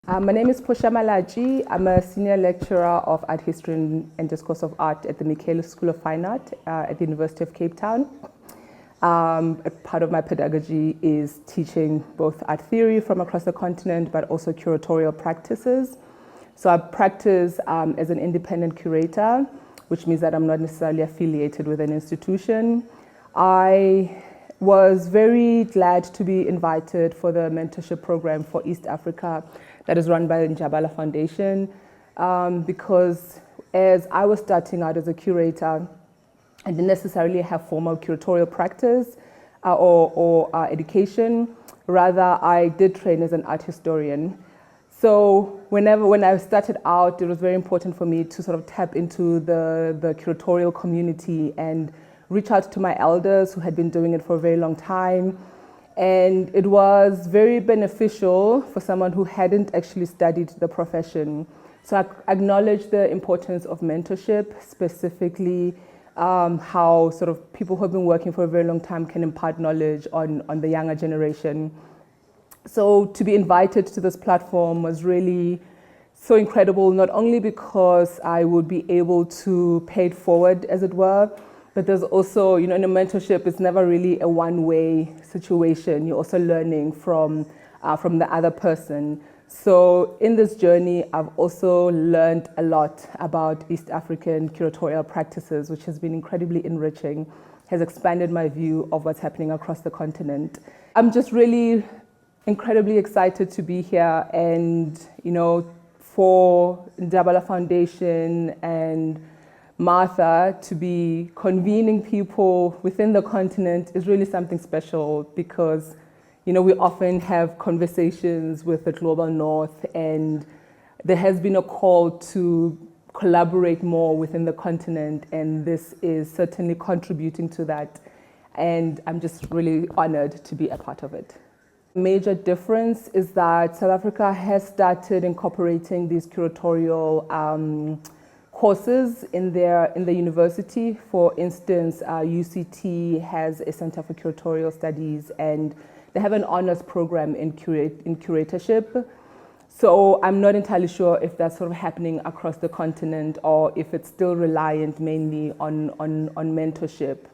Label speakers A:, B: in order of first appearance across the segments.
A: My name is Portia Malatjie. I'm a senior lecturer of art history and discourse of art at the Michaelis School of Fine Art at the University of Cape Town. A part of my pedagogy is teaching both art theory from across the continent, but also curatorial practices. So I practice as an independent curator, which means that I'm not necessarily affiliated with an institution. I was very glad to be invited for the mentorship program for East Africa that is run by the Norval Foundation, because as I was starting out as a curator, I didn't necessarily have formal curatorial practice or education. Rather, I did train as an art historian. So when I started out, it was very important for me to sort of tap into the curatorial community and reach out to my elders who had been doing it for a very long time. And it was very beneficial for someone who hadn't actually studied the profession. So I acknowledge the importance of mentorship, specifically how sort of people who have been working for a very long time can impart knowledge on the younger generation. So to be invited to this platform was really so incredible, not only because I would be able to pay it forward, as it were, but there's also, in a mentorship, it's never really a one-way situation. You're also learning from the other person. So in this journey, I've also learned a lot about East African curatorial practices, which has been incredibly enriching, has expanded my view of what's happening across the continent. I'm just really incredibly excited to be here, and for Norval Foundation and Martha to be convening people within the continent is really something special, because we often have conversations with the global north, and there has been a call to collaborate more within the continent, and this is certainly contributing to that, and I'm just really honored to be a part of it. Major difference is that South Africa has started incorporating these curatorial courses in the university. For instance, UCT has a Center for Curatorial Studies, and they have an honors program in curatorship. So I'm not entirely sure if that's sort of happening across the continent, or if it's still reliant mainly on mentorship.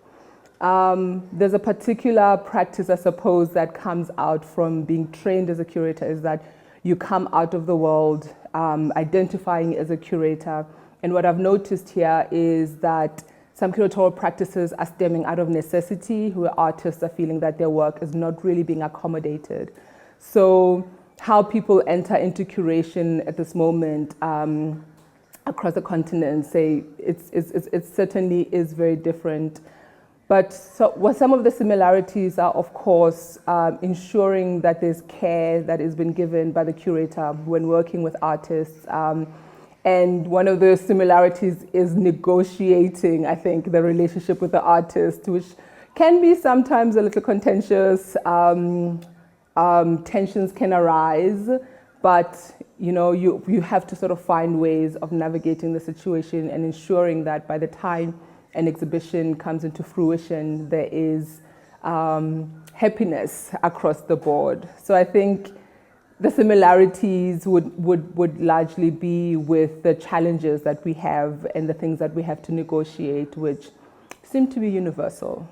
A: There's a particular practice, I suppose, that comes out from being trained as a curator, is that you come out of the world identifying as a curator. And what I've noticed here is that some curatorial practices are stemming out of necessity, where artists are feeling that their work is not really being accommodated. So how people enter into curation at this moment across the continent, say, it certainly is very different. But some of the similarities are, of course, ensuring that there's care that has been given by the curator when working with artists. And one of the similarities is negotiating, I think, the relationship with the artist, which can be sometimes a little contentious. Tensions can arise, but you have to sort of find ways of navigating the situation and ensuring that by the time an exhibition comes into fruition, there is happiness across the board. So I think the similarities would largely be with the challenges that we have and the things that we have to negotiate, which seem to be universal.